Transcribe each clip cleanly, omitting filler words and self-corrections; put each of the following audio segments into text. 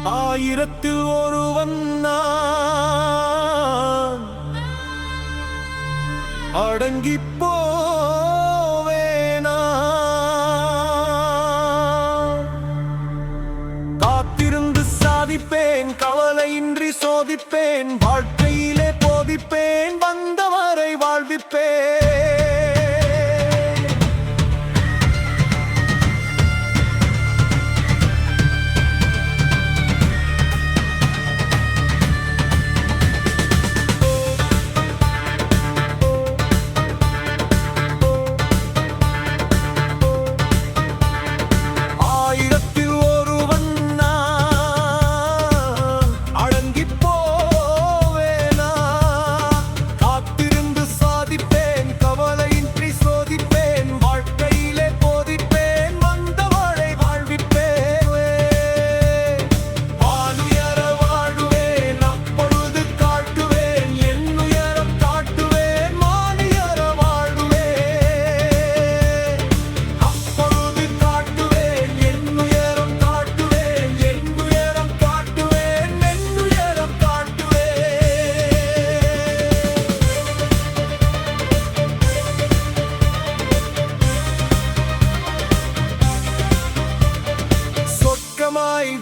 ஆயிரத்தில் ஒருவன் நான் அடங்கிப் போவேனா? காத்திருந்து சாதிப்பேன், கவலையின்றி சோதிப்பேன், வாழ்க்கையிலே போதிப்பேன், வந்தவரை வாழ்விப்பேன்.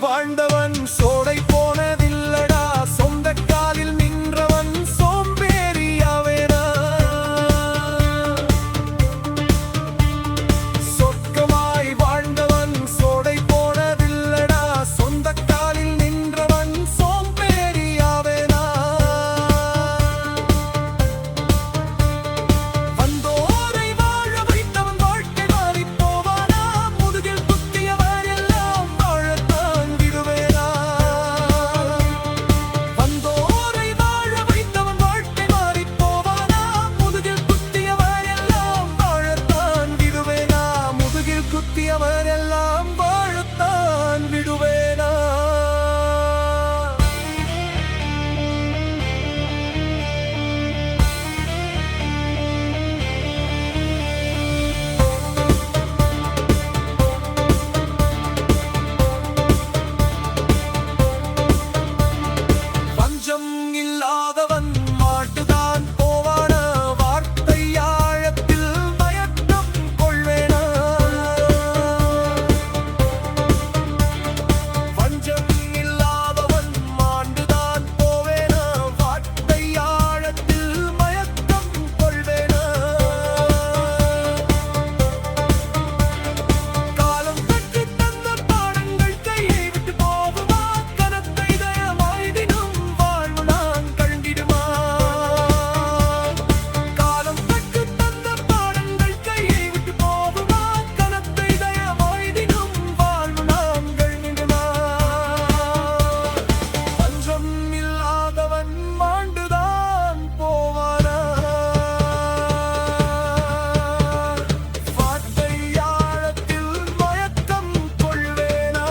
வாழ்ந்தவன் சோடை போனதில்லடா, சொந்த காலில் நின்றவன் சோம்பேறியாவேனா? சொர்க்கமாய் வாழ்ந்தவன் சோடை போனதில்லடா, சொந்த காலில் நின்றவன் சோம்பேறியாவேனா? வந்தோரை வாழ வைத்தவன் வாழ்க்கை மாறிப் போவானா? முதுகில் குத்தியவர் எல்லாம் வாழத்தான் விடுவேனா? வந்தோரை வாழ வைத்தவன் வாழ்க்கை மாறிப் போவானா? முதுகில் குத்தியவர் எல்லாம் வாழத்தான் விடுவேனா? முதுகில் குத்தியவர் எல்லாம் வாழத்தான் விடுவேனா? பஞ்சம் இல்லாதவன் மாட்டுதான் போவானா? வார்த்தை ஆழத்தில் மயக்கம் கொள்வேனா? பஞ்சம் இல்லாதவன் மாண்டுதான் போவேனா? வார்த்தை ஆழத்தில் மயக்கம் கொள்வேனா? காலம் கற்றுத் தந்த பாடங்கள் கையை விட்டு போகுமா? கனத்தை இதயமாய்தினும் வாழ்வு நான் கண்டிடுமா? காலம் கற்றுத் தந்த பாடங்கள் கையை விட்டு போகுமா? கனத்தை இதயமாய்தினும் வாழ்வு நான் கண்டிடுமா? பஞ்சம் இல்லாதவன் மாண்டுதான் போவானா? வார்த்தை ஆழத்தில் மயக்கம் கொள்வேனா?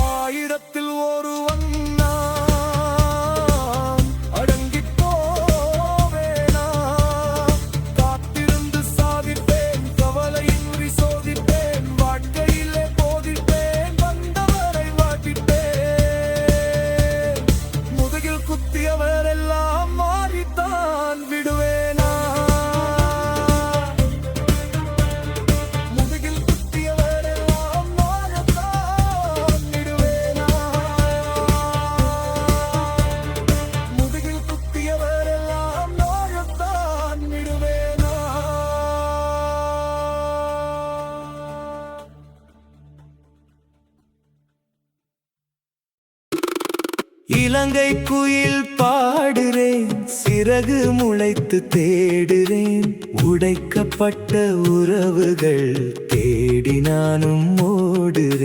ஆயிரத்தில் ஒருவன் நான் அடங்கிப் போவேனா? காத்திருந்து சாதிப்பேன், கவலையின்றி சோதிப்பேன், வாழ்க்கையிலே போதிப்பேன், வந்தவரை வாழ்விப்பேன். முதுகில் குத்தியவர் எல்லாம் மாறித்தான் விடுவேனா? முதுகில் குத்தியவர் எல்லாம் மாறத்தான் விடுவேனா? முதுகில் குத்தியவர் எல்லாம் மாறத்தான் விடுவேனா? இலங்கை குயில் பாடுறேன், சிறகு முளைத்து தேடுறேன், உடைக்கப்பட்ட உறவுகள் தேடி நானும் ஓடுறேன்.